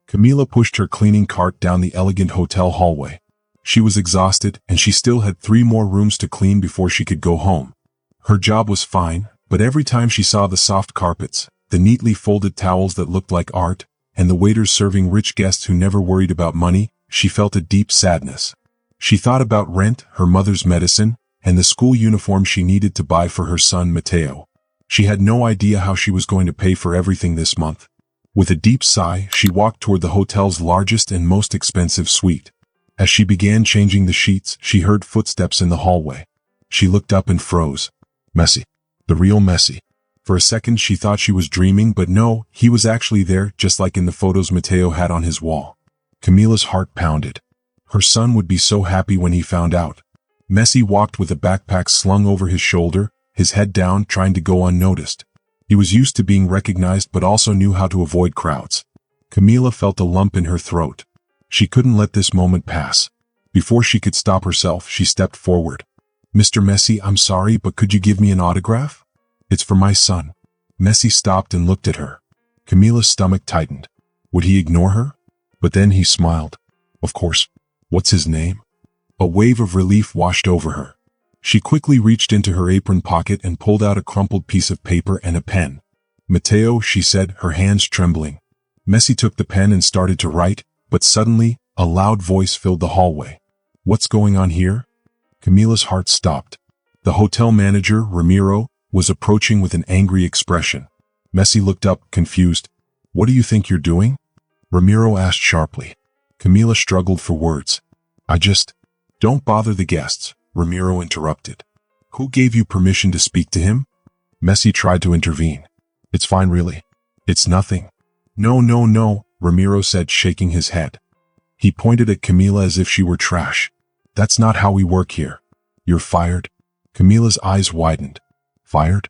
Camila pushed her cleaning cart down the elegant hotel hallway. She was exhausted, and she still had 3 more rooms to clean before she could go home. Her job was fine, but every time she saw the soft carpets, the neatly folded towels that looked like art, and the waiters serving rich guests who never worried about money, she felt a deep sadness. She thought about rent, her mother's medicine, and the school uniform she needed to buy for her son Mateo. She had no idea how she was going to pay for everything this month. With a deep sigh, she walked toward the hotel's largest and most expensive suite. As she began changing the sheets, she heard footsteps in the hallway. She looked up and froze. Messi. The real Messi. For a second she thought she was dreaming, but no, he was actually there, just like in the photos Mateo had on his wall. Camila's heart pounded. Her son would be so happy when he found out. Messi walked with a backpack slung over his shoulder, his head down, trying to go unnoticed. He was used to being recognized but also knew how to avoid crowds. Camila felt a lump in her throat. She couldn't let this moment pass. Before she could stop herself, she stepped forward. Mr. Messi, I'm sorry, but could you give me an autograph? It's for my son. Messi stopped and looked at her. Camila's stomach tightened. Would he ignore her? But then he smiled. Of course. What's his name? A wave of relief washed over her. She quickly reached into her apron pocket and pulled out a crumpled piece of paper and a pen. Mateo, she said, her hands trembling. Messi took the pen and started to write, but suddenly, a loud voice filled the hallway. What's going on here? Camila's heart stopped. The hotel manager, Ramiro, was approaching with an angry expression. Messi looked up, confused. What do you think you're doing? Ramiro asked sharply. Camila struggled for words. Don't bother the guests, Ramiro interrupted. Who gave you permission to speak to him? Messi tried to intervene. It's fine really. It's nothing. No, Ramiro said, shaking his head. He pointed at Camila as if she were trash. That's not how we work here. You're fired. Camila's eyes widened. Fired?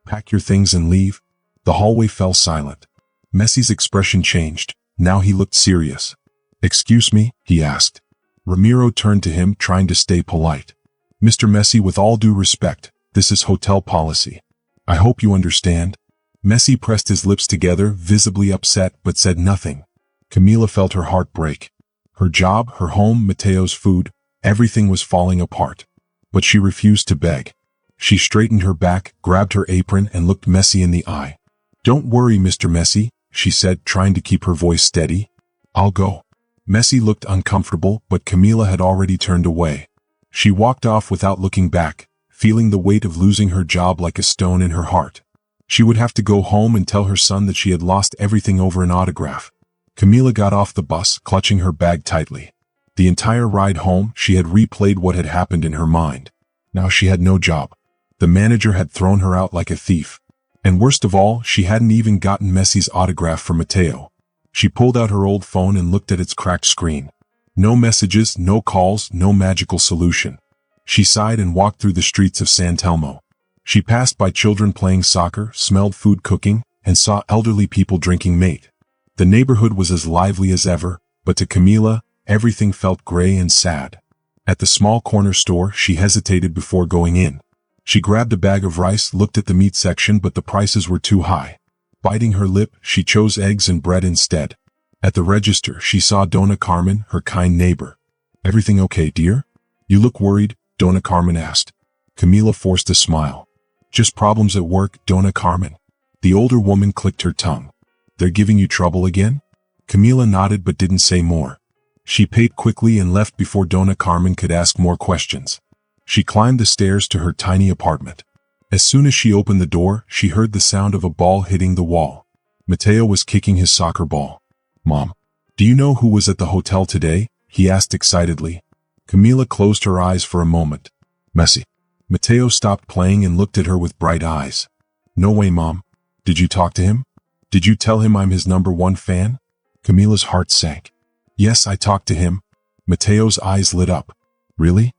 Pack your things and leave. The hallway fell silent. Messi's expression changed. Now he looked serious. Excuse me, he asked. Ramiro turned to him, trying to stay polite. Mr. Messi, with all due respect, this is hotel policy. I hope you understand. Messi pressed his lips together, visibly upset, but said nothing. Camila felt her heart break. Her job, her home, Mateo's food, everything was falling apart. But she refused to beg. She straightened her back, grabbed her apron, and looked Messi in the eye. Don't worry, Mr. Messi, she said, trying to keep her voice steady. I'll go. Messi looked uncomfortable, but Camila had already turned away. She walked off without looking back, feeling the weight of losing her job like a stone in her heart. She would have to go home and tell her son that she had lost everything over an autograph. Camila got off the bus, clutching her bag tightly. The entire ride home, she had replayed what had happened in her mind. Now she had no job. The manager had thrown her out like a thief. And worst of all, she hadn't even gotten Messi's autograph from Mateo. She pulled out her old phone and looked at its cracked screen. No messages, no calls, no magical solution. She sighed and walked through the streets of San Telmo. She passed by children playing soccer, smelled food cooking, and saw elderly people drinking mate. The neighborhood was as lively as ever, but to Camila, everything felt gray and sad. At the small corner store, she hesitated before going in. She grabbed a bag of rice, looked at the meat section, but the prices were too high. Biting her lip, she chose eggs and bread instead. At the register, she saw Dona Carmen, her kind neighbor. Everything okay, dear? You look worried, Dona Carmen asked. Camila forced a smile. Just problems at work, Dona Carmen. The older woman clicked her tongue. They're giving you trouble again? Camila nodded but didn't say more. She paid quickly and left before Dona Carmen could ask more questions. She climbed the stairs to her tiny apartment. As soon as she opened the door, she heard the sound of a ball hitting the wall. Mateo was kicking his soccer ball. Mom, do you know who was at the hotel today? He asked excitedly. Camila closed her eyes for a moment. Messi. Mateo stopped playing and looked at her with bright eyes. No way, Mom. Did you talk to him? Did you tell him I'm his #1 fan? Camila's heart sank. Yes, I talked to him. Mateo's eyes lit up. Really?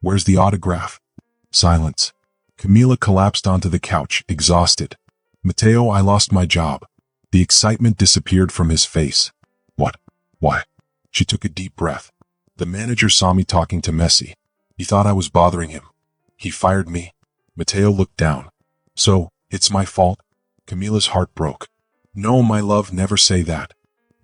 Where's the autograph? Silence. Camila collapsed onto the couch, exhausted. Mateo, I lost my job. The excitement disappeared from his face. What? Why? She took a deep breath. The manager saw me talking to Messi. He thought I was bothering him. He fired me. Mateo looked down. So, it's my fault? Camila's heart broke. No, my love, never say that.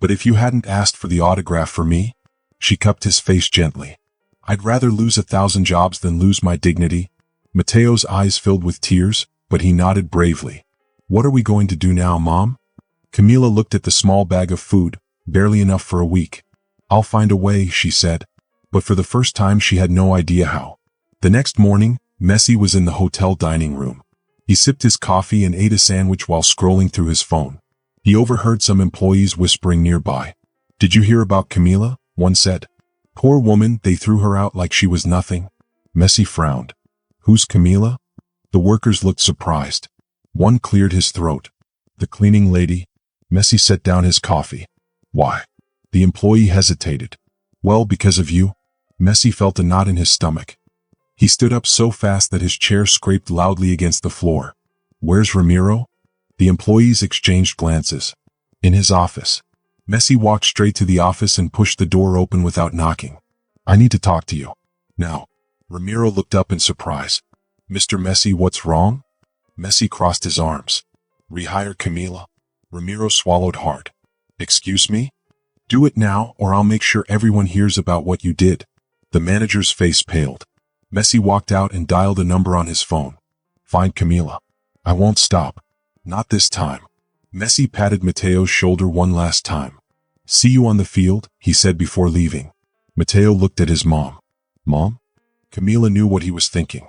But if you hadn't asked for the autograph for me, she cupped his face gently. I'd rather lose 1,000 jobs than lose my dignity. Mateo's eyes filled with tears, but he nodded bravely. What are we going to do now, Mom? Camila looked at the small bag of food, barely enough for a week. I'll find a way, she said. But for the first time she had no idea how. The next morning, Messi was in the hotel dining room. He sipped his coffee and ate a sandwich while scrolling through his phone. He overheard some employees whispering nearby. Did you hear about Camila? One said. Poor woman, they threw her out like she was nothing. Messi frowned. Who's Camila? The workers looked surprised. One cleared his throat. The cleaning lady. Messi set down his coffee. Why? The employee hesitated. Well, because of you. Messi felt a knot in his stomach. He stood up so fast that his chair scraped loudly against the floor. Where's Ramiro? The employees exchanged glances. In his office. Messi walked straight to the office and pushed the door open without knocking. I need to talk to you. Now. Ramiro looked up in surprise. Mr. Messi, what's wrong? Messi crossed his arms. Rehire Camila. Ramiro swallowed hard. Excuse me? Do it now or I'll make sure everyone hears about what you did. The manager's face paled. Messi walked out and dialed a number on his phone. Find Camila. I won't stop. Not this time. Messi patted Mateo's shoulder one last time. See you on the field, he said before leaving. Mateo looked at his mom. Mom? Camila knew what he was thinking.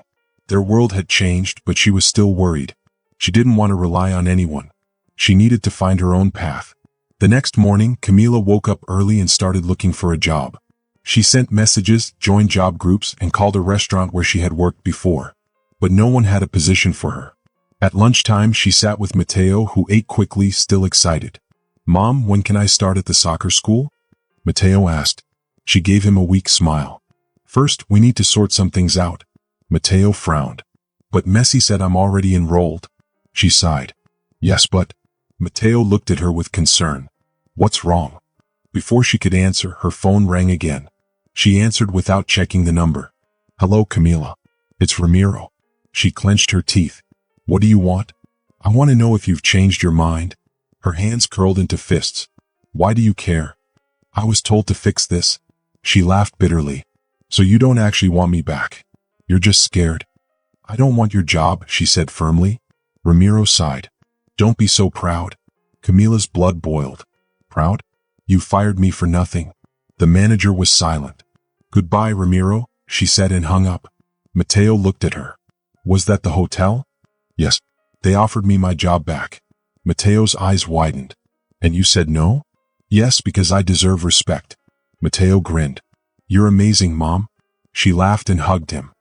Their world had changed, but she was still worried. She didn't want to rely on anyone. She needed to find her own path. The next morning, Camila woke up early and started looking for a job. She sent messages, joined job groups, and called a restaurant where she had worked before. But no one had a position for her. At lunchtime, she sat with Mateo, who ate quickly, still excited. Mom, when can I start at the soccer school? Mateo asked. She gave him a weak smile. First, we need to sort some things out. Mateo frowned. But Messi said I'm already enrolled. She sighed. Yes, but... Mateo looked at her with concern. What's wrong? Before she could answer, her phone rang again. She answered without checking the number. Hello, Camila. It's Ramiro. She clenched her teeth. What do you want? I want to know if you've changed your mind. Her hands curled into fists. Why do you care? I was told to fix this. She laughed bitterly. So you don't actually want me back. You're just scared. I don't want your job, she said firmly. Ramiro sighed. Don't be so proud. Camila's blood boiled. Proud? You fired me for nothing. The manager was silent. Goodbye, Ramiro, she said and hung up. Mateo looked at her. Was that the hotel? Yes. They offered me my job back. Mateo's eyes widened. And you said no? Yes, because I deserve respect. Mateo grinned. You're amazing, Mom. She laughed and hugged him.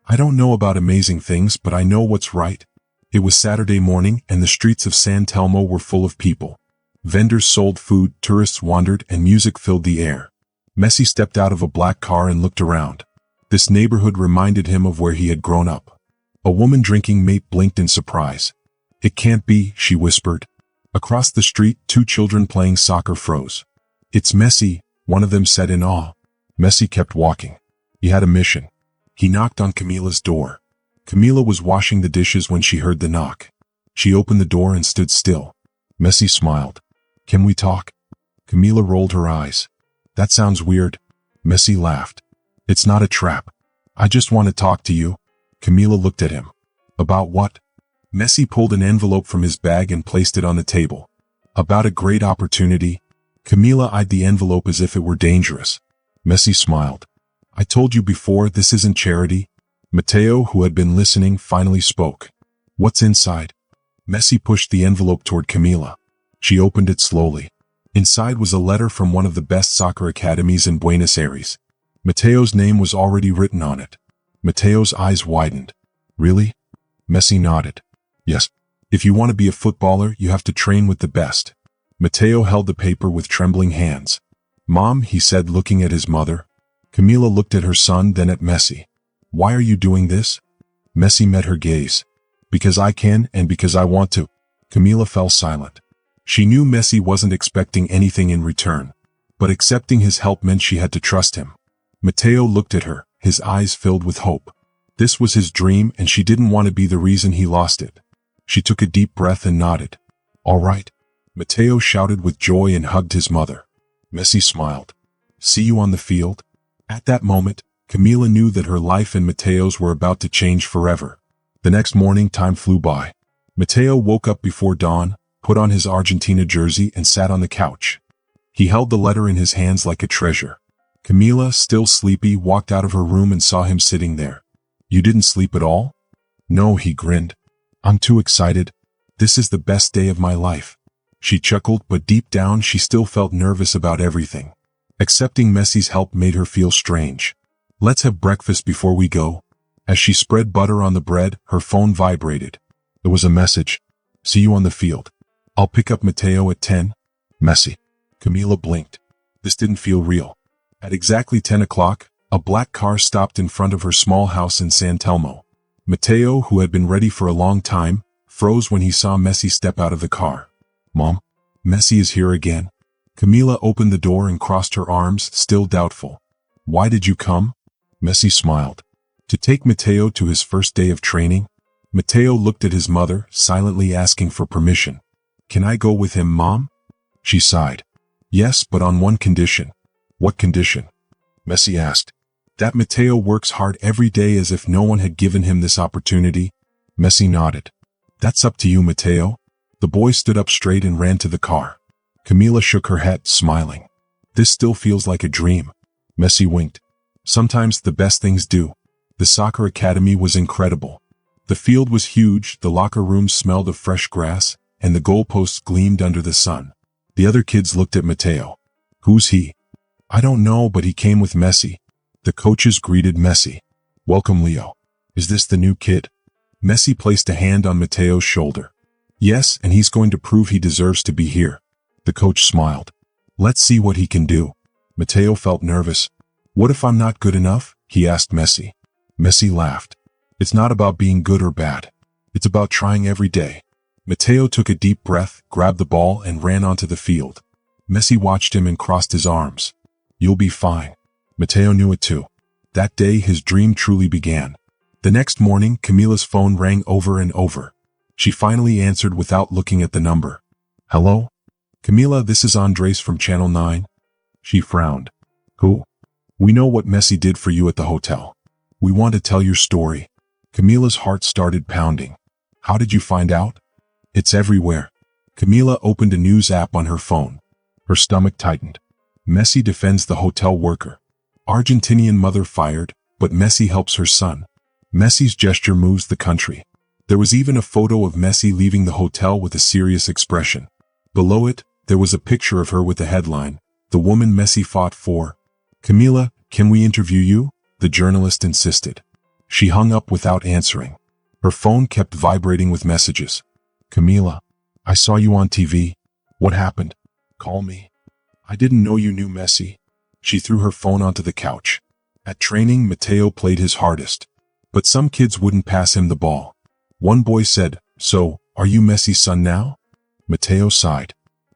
I don't know about amazing things, but I know what's right. It was Saturday morning and the streets of San Telmo were full of people. Vendors sold food, tourists wandered, and music filled the air. Messi stepped out of a black car and looked around. This neighborhood reminded him of where he had grown up. A woman drinking mate blinked in surprise. It can't be, she whispered. Across the street, two children playing soccer froze. It's Messi, one of them said in awe. Messi kept walking. He had a mission. He knocked on Camila's door. Camila was washing the dishes when she heard the knock. She opened the door and stood still. Messi smiled. Can we talk? Camila rolled her eyes. That sounds weird. Messi laughed. It's not a trap. I just want to talk to you. Camila looked at him. About what? Messi pulled an envelope from his bag and placed it on the table. About a great opportunity. Camila eyed the envelope as if it were dangerous. Messi smiled. I told you before, this isn't charity. Mateo, who had been listening, finally spoke. What's inside? Messi pushed the envelope toward Camila. She opened it slowly. Inside was a letter from one of the best soccer academies in Buenos Aires. Mateo's name was already written on it. Mateo's eyes widened. Really? Messi nodded. Yes. If you want to be a footballer, you have to train with the best. Mateo held the paper with trembling hands. Mom, he said, looking at his mother. Camila looked at her son, then at Messi. Why are you doing this? Messi met her gaze. Because I can and because I want to. Camila fell silent. She knew Messi wasn't expecting anything in return, but accepting his help meant she had to trust him. Mateo looked at her, his eyes filled with hope. This was his dream and she didn't want to be the reason he lost it. She took a deep breath and nodded. All right. Mateo shouted with joy and hugged his mother. Messi smiled. See you on the field? At that moment, Camila knew that her life and Mateo's were about to change forever. The next morning, time flew by. Mateo woke up before dawn, put on his Argentina jersey and sat on the couch. He held the letter in his hands like a treasure. Camila, still sleepy, walked out of her room and saw him sitting there. You didn't sleep at all? No, he grinned. I'm too excited. This is the best day of my life. She chuckled, but deep down she still felt nervous about everything. Accepting Messi's help made her feel strange. Let's have breakfast before we go. As she spread butter on the bread, her phone vibrated. It was a message. See you on the field. I'll pick up Mateo at 10. Messi. Camila blinked. This didn't feel real. At exactly 10 o'clock, a black car stopped in front of her small house in San Telmo. Mateo, who had been ready for a long time, froze when he saw Messi step out of the car. Mom? Messi is here again. Camila opened the door and crossed her arms, still doubtful. Why did you come? Messi smiled. To take Mateo to his first day of training? Mateo looked at his mother, silently asking for permission. Can I go with him, Mom? She sighed. Yes, but on one condition. What condition? Messi asked. That Mateo works hard every day as if no one had given him this opportunity. Messi nodded. That's up to you, Mateo. The boy stood up straight and ran to the car. Camila shook her head, smiling. This still feels like a dream. Messi winked. Sometimes the best things do. The soccer academy was incredible. The field was huge, the locker rooms smelled of fresh grass, and the goalposts gleamed under the sun. The other kids looked at Mateo. Who's he? I don't know, but he came with Messi. The coaches greeted Messi. Welcome, Leo. Is this the new kid? Messi placed a hand on Mateo's shoulder. Yes, and he's going to prove he deserves to be here. The coach smiled. Let's see what he can do. Mateo felt nervous. What if I'm not good enough? He asked Messi. Messi laughed. It's not about being good or bad. It's about trying every day. Mateo took a deep breath, grabbed the ball, and ran onto the field. Messi watched him and crossed his arms. You'll be fine. Mateo knew it too. That day his dream truly began. The next morning, Camila's phone rang over and over. She finally answered without looking at the number. Hello? Camila, this is Andres from Channel 9. She frowned. Who? We know what Messi did for you at the hotel. We want to tell your story. Camila's heart started pounding. How did you find out? It's everywhere. Camila opened a news app on her phone. Her stomach tightened. Messi defends the hotel worker. Argentinian mother fired, but Messi helps her son. Messi's gesture moves the country. There was even a photo of Messi leaving the hotel with a serious expression. Below it, there was a picture of her with the headline, The Woman Messi Fought For. Camila, can we interview you? The journalist insisted. She hung up without answering. Her phone kept vibrating with messages. Camila, I saw you on TV. What happened? Call me. I didn't know you knew Messi. She threw her phone onto the couch. At training, Mateo played his hardest. But some kids wouldn't pass him the ball. One boy said, So, are you Messi's son now? Mateo sighed.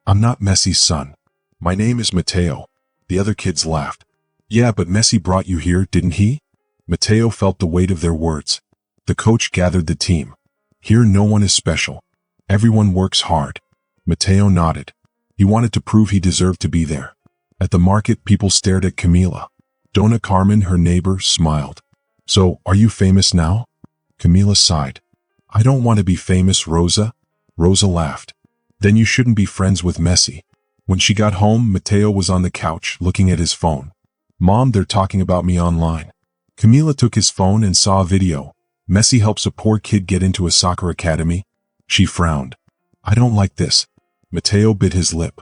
I'm not Messi's son. My name is Mateo. The other kids laughed. Yeah, but Messi brought you here, didn't he? Mateo felt the weight of their words. The coach gathered the team. Here no one is special. Everyone works hard. Mateo nodded. He wanted to prove he deserved to be there. At the market, people stared at Camila. Donna Carmen, her neighbor, smiled. So, are you famous now? Camila sighed. I don't want to be famous, Rosa. Rosa laughed. Then you shouldn't be friends with Messi. When she got home, Mateo was on the couch, looking at his phone. Mom, they're talking about me online. Camila took his phone and saw a video. Messi helps a poor kid get into a soccer academy. She frowned. I don't like this. Mateo bit his lip.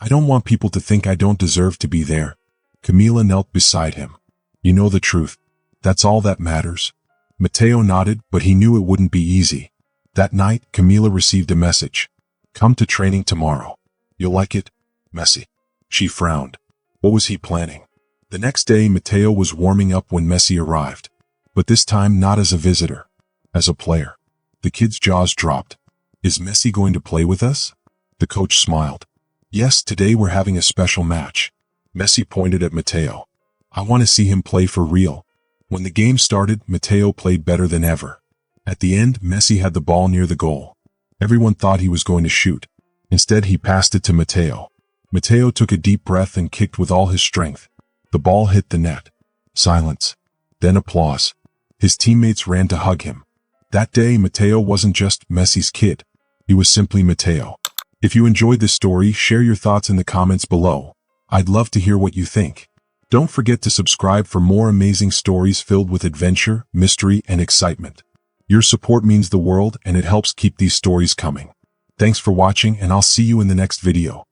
I don't want people to think I don't deserve to be there. Camila knelt beside him. You know the truth. That's all that matters. Mateo nodded, but he knew it wouldn't be easy. That night, Camila received a message. Come to training tomorrow. You'll like it, Messi. She frowned. What was he planning? The next day, Mateo was warming up when Messi arrived. But this time not as a visitor, as a player. The kid's jaws dropped. Is Messi going to play with us? The coach smiled. Yes, today we're having a special match. Messi pointed at Mateo. I want to see him play for real. When the game started, Mateo played better than ever. At the end, Messi had the ball near the goal. Everyone thought he was going to shoot. Instead, he passed it to Mateo. Matteo took a deep breath and kicked with all his strength. The ball hit the net. Silence. Then applause. His teammates ran to hug him. That day, Matteo wasn't just Messi's kid. He was simply Matteo. If you enjoyed this story, share your thoughts in the comments below. I'd love to hear what you think. Don't forget to subscribe for more amazing stories filled with adventure, mystery, and excitement. Your support means the world and it helps keep these stories coming. Thanks for watching, and I'll see you in the next video.